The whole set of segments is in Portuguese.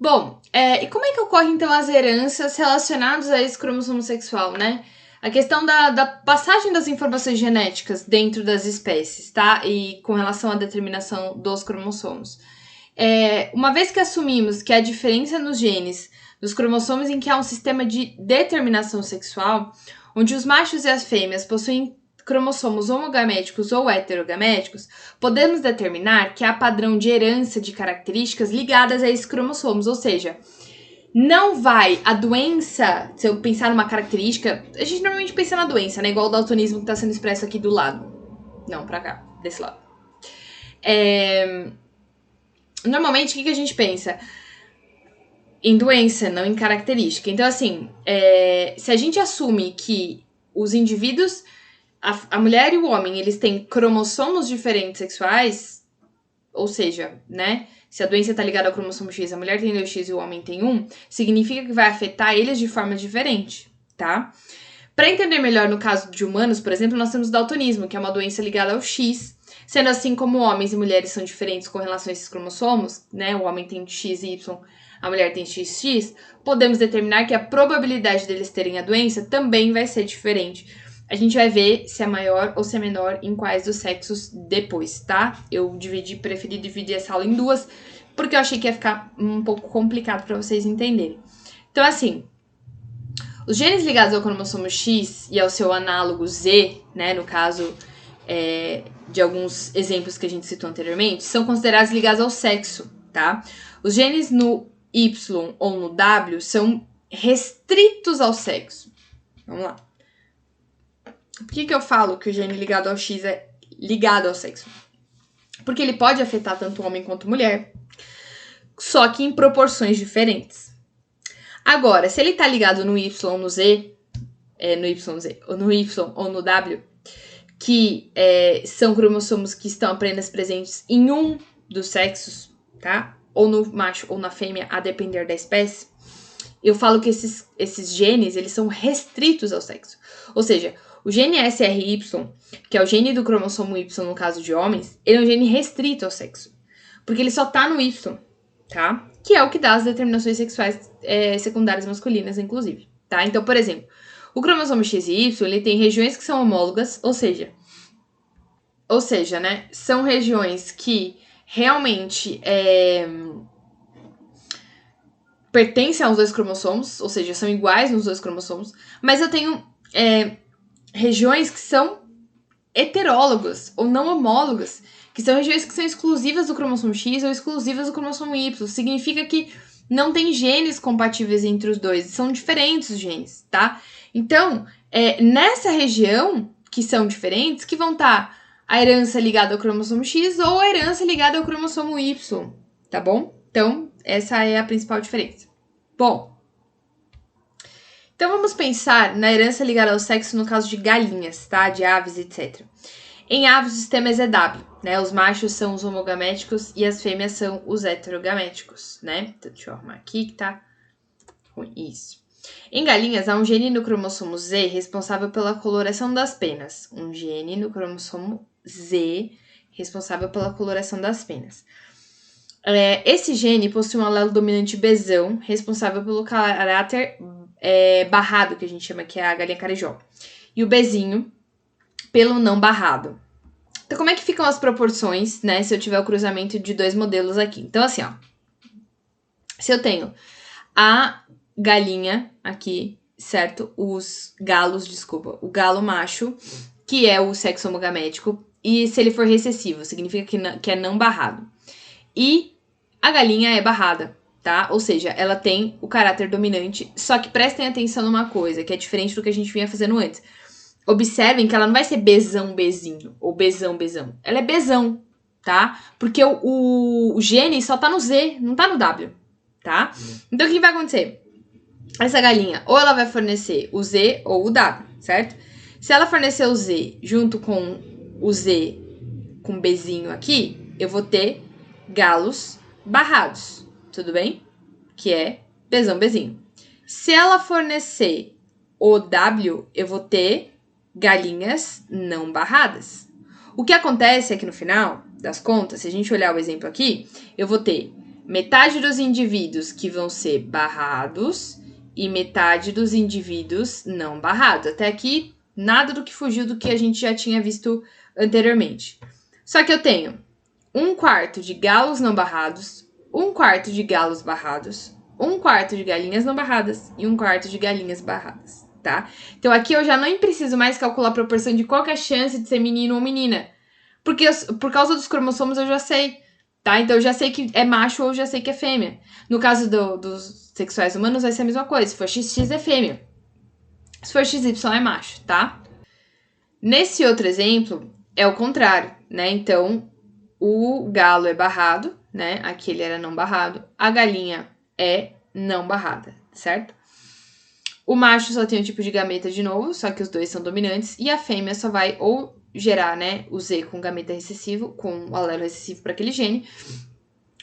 Bom, e como é que ocorrem, então, as heranças relacionadas a esse cromossomo sexual, né? A questão da passagem das informações genéticas dentro das espécies, tá? E com relação à determinação dos cromossomos. Uma vez que assumimos que a diferença nos genes dos cromossomos em que há um sistema de determinação sexual, onde os machos e as fêmeas possuem cromossomos homogaméticos ou heterogaméticos, podemos determinar que há padrão de herança de características ligadas a esses cromossomos, ou seja, não vai a doença, se eu pensar numa característica, a gente normalmente pensa na doença, né? Igual o daltonismo que está sendo expresso aqui do lado. Não, pra cá, desse lado. Normalmente, o que a gente pensa? Em doença, não em característica. Então, assim, se a gente assume que os indivíduos, a mulher e o homem, eles têm cromossomos diferentes sexuais, ou seja, né? Se a doença está ligada ao cromossomo X, a mulher tem 2X e o homem tem 1, significa que vai afetar eles de forma diferente, tá? Para entender melhor no caso de humanos, por exemplo, nós temos o daltonismo, que é uma doença ligada ao X. Sendo assim, como homens e mulheres são diferentes com relação a esses cromossomos, né? O homem tem X e Y, a mulher tem XX, podemos determinar que a probabilidade deles terem a doença também vai ser diferente. A gente vai ver se é maior ou se é menor em quais dos sexos depois, tá? Eu preferi dividir essa aula em duas, porque eu achei que ia ficar um pouco complicado para vocês entenderem. Então, assim, os genes ligados ao cromossomo X e ao seu análogo Z, né, no caso de alguns exemplos que a gente citou anteriormente, são considerados ligados ao sexo, tá? Os genes no Y ou no W são restritos ao sexo. Vamos lá. Por que eu falo que o gene ligado ao X é ligado ao sexo? Porque ele pode afetar tanto homem quanto mulher, só que em proporções diferentes. Agora, se ele tá ligado no Y ou no Z, ou no Y ou no W, que são cromossomos que estão apenas presentes em um dos sexos, tá? Ou no macho ou na fêmea, a depender da espécie, eu falo que esses genes, eles são restritos ao sexo. Ou seja, o gene SRY, que é o gene do cromossomo Y no caso de homens, ele é um gene restrito ao sexo. Porque ele só tá no Y, tá? Que é o que dá as determinações sexuais secundárias masculinas, inclusive, tá? Então, por exemplo, o cromossomo X e Y, ele tem regiões que são homólogas, ou seja, né, são regiões que realmente pertencem aos dois cromossomos, ou seja, são iguais nos dois cromossomos, mas eu tenho regiões que são heterólogas ou não homólogas, que são regiões que são exclusivas do cromossomo X ou exclusivas do cromossomo Y. Significa que não tem genes compatíveis entre os dois, são diferentes os genes, tá? Então, nessa região, que são diferentes, que vão estar a herança ligada ao cromossomo X ou a herança ligada ao cromossomo Y, tá bom? Então, essa é a principal diferença. Bom, então vamos pensar na herança ligada ao sexo no caso de galinhas, tá? De aves, etc. Em aves, o sistema é ZW, né? Os machos são os homogaméticos e as fêmeas são os heterogaméticos, né? Então, deixa eu arrumar aqui que tá ruim. Isso. Em galinhas, há um gene no cromossomo Z responsável pela coloração das penas. Um gene no cromossomo Z responsável pela coloração das penas. Esse gene possui um alelo dominante Bzão, responsável pelo caráter barrado, que a gente chama, que é a galinha carijó. E o Bzinho, pelo não barrado. Então, como é que ficam as proporções, né, se eu tiver o cruzamento de dois modelos aqui? Então, assim, ó. Se eu tenho a galinha aqui, certo? Os galos, desculpa. O galo macho, que é o sexo homogamético. E se ele for recessivo, significa que é não barrado. E a galinha é barrada, tá? Ou seja, ela tem o caráter dominante. Só que prestem atenção numa coisa, que é diferente do que a gente vinha fazendo antes. Observem que ela não vai ser Bzão, Bzinho, ou Bzão, Bzão. Ela é Bzão, tá? Porque o gene só tá no Z, não tá no W, tá? Então, o que vai acontecer? Essa galinha, ou ela vai fornecer o Z ou o W, certo? Se ela fornecer o Z junto com o Z com Bzinho aqui, eu vou ter galos barrados, tudo bem? Que é Bzão, Bzinho. Se ela fornecer o W, eu vou ter galinhas não barradas. O que acontece é que no final das contas, se a gente olhar o exemplo aqui, eu vou ter metade dos indivíduos que vão ser barrados e metade dos indivíduos não barrados. Até aqui, nada do que fugiu do que a gente já tinha visto anteriormente. Só que eu tenho 1/4 de galos não barrados, 1/4 de galos barrados, 1/4 de galinhas não barradas e 1/4 de galinhas barradas, tá? Então aqui eu já não preciso mais calcular a proporção de qual que é a chance de ser menino ou menina. Porque por causa dos cromossomos eu já sei, tá? Então eu já sei que é macho ou já sei que é fêmea. No caso dos sexuais humanos vai ser a mesma coisa. Se for XX é fêmea. Se for XY é macho, tá? Nesse outro exemplo é o contrário, né? Então o galo é barrado, né? Aqui ele era não barrado. A galinha é não barrada, certo? O macho só tem um tipo de gameta de novo, só que os dois são dominantes. E a fêmea só vai ou gerar, né, o Z com gameta recessivo, com o alelo recessivo para aquele gene,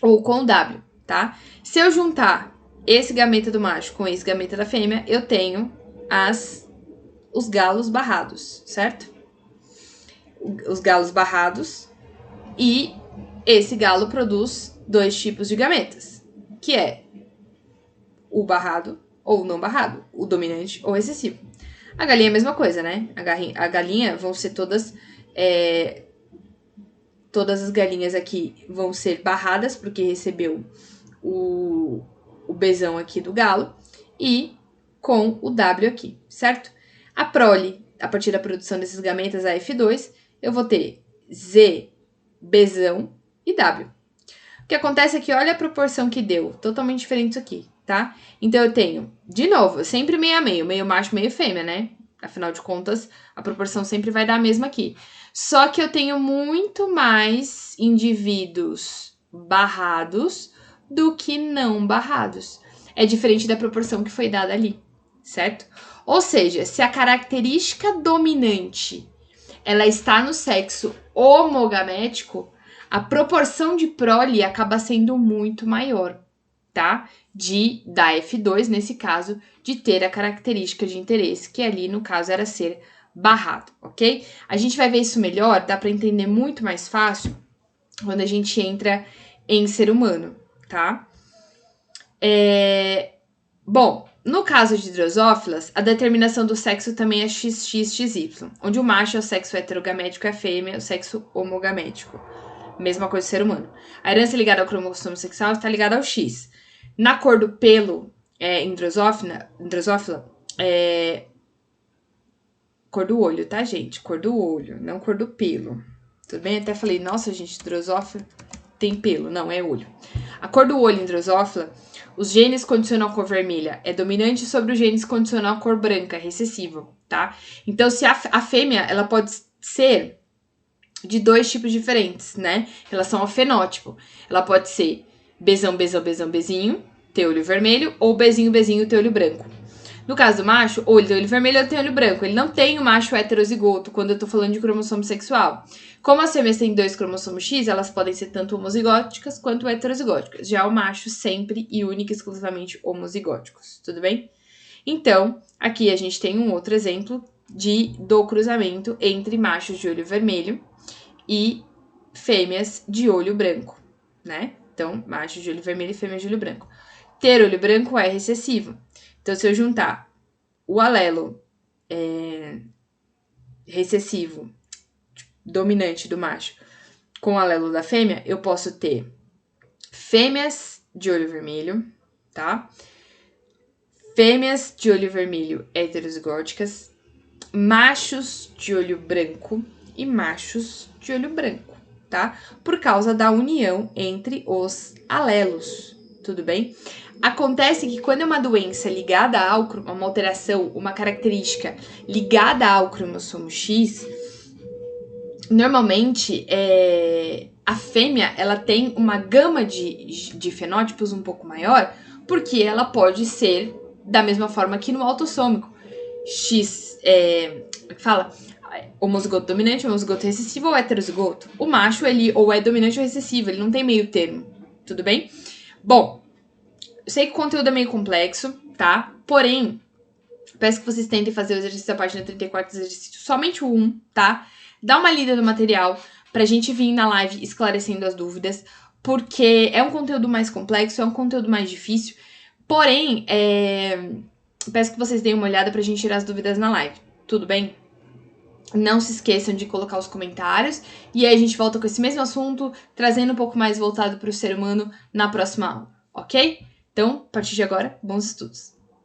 ou com o W, tá? Se eu juntar esse gameta do macho com esse gameta da fêmea, eu tenho os galos barrados, certo? Os galos barrados. E esse galo produz 2 tipos de gametas, que é o barrado ou não barrado, o dominante ou excessivo. A galinha é a mesma coisa, né? A galinha vão ser todas as galinhas aqui vão ser barradas, porque recebeu o Bzão aqui do galo, e com o W aqui, certo? A prole, a partir da produção desses gametas, a F2, eu vou ter Z, Bzão e W. O que acontece é que olha a proporção que deu, totalmente diferente isso aqui, tá? Então eu tenho, de novo, sempre meio a meio, meio macho, meio fêmea, né? Afinal de contas, a proporção sempre vai dar a mesma aqui. Só que eu tenho muito mais indivíduos barrados do que não barrados. É diferente da proporção que foi dada ali, certo? Ou seja, se a característica dominante ela está no sexo homogamético, a proporção de prole acaba sendo muito maior, tá? Da F2, nesse caso, de ter a característica de interesse, que ali, no caso, era ser barrado, ok? A gente vai ver isso melhor, dá para entender muito mais fácil quando a gente entra em ser humano, tá? Bom, no caso de drosófilas, a determinação do sexo também é XXXY, onde o macho é o sexo heterogamético e a fêmea é o sexo homogamético. Mesma coisa do ser humano. A herança ligada ao cromossomo sexual está ligada ao X. Na cor do pelo, em drosófila, cor do olho, tá, gente? Cor do olho, não cor do pelo. Tudo bem? Até falei, nossa, gente, drosófila tem pelo. Não, é olho. A cor do olho em drosófila, os genes condicionam a cor vermelha é dominante sobre os genes condicionam a cor branca, recessivo, tá? Então, se a fêmea, ela pode ser de 2 tipos diferentes, né? Em relação ao fenótipo. Ela pode ser Bzão, Bzão, Bzão, Bzinho, ter olho vermelho, ou Bzinho, Bzinho, ter olho branco. No caso do macho, ou ele tem olho vermelho ou tem olho branco. Ele não tem o macho heterozigoto quando eu tô falando de cromossomo sexual. Como as fêmeas têm 2 cromossomos X, elas podem ser tanto homozigóticas quanto heterozigóticas. Já o macho sempre e única e exclusivamente homozigóticos. Tudo bem? Então, aqui a gente tem um outro exemplo do cruzamento entre machos de olho vermelho e fêmeas de olho branco, né? Então, machos de olho vermelho e fêmeas de olho branco. Ter olho branco é recessivo. Então, se eu juntar o alelo recessivo, dominante do macho, com o alelo da fêmea, eu posso ter fêmeas de olho vermelho, tá? Fêmeas de olho vermelho heterozigóticas, machos de olho branco e machos de olho branco, tá? Por causa da união entre os alelos, tudo bem? Acontece que quando é uma doença ligada a uma alteração, uma característica ligada ao cromossomo X, normalmente a fêmea ela tem uma gama de fenótipos um pouco maior, porque ela pode ser da mesma forma que no autossômico. X, homozigoto dominante, homozigoto recessivo ou heterozigoto. O macho, ele ou é dominante ou recessivo, ele não tem meio termo, tudo bem? Bom, eu sei que o conteúdo é meio complexo, tá? Porém, peço que vocês tentem fazer o exercício da página 34, exercício somente o 1, tá? Dá uma lida no material pra gente vir na live esclarecendo as dúvidas. porque é um conteúdo mais complexo, é um conteúdo mais difícil. Porém, peço que vocês deem uma olhada pra gente tirar as dúvidas na live, tudo bem? Não se esqueçam de colocar os comentários. E aí a gente volta com esse mesmo assunto, trazendo um pouco mais voltado para o ser humano na próxima aula, ok? Então, a partir de agora, bons estudos!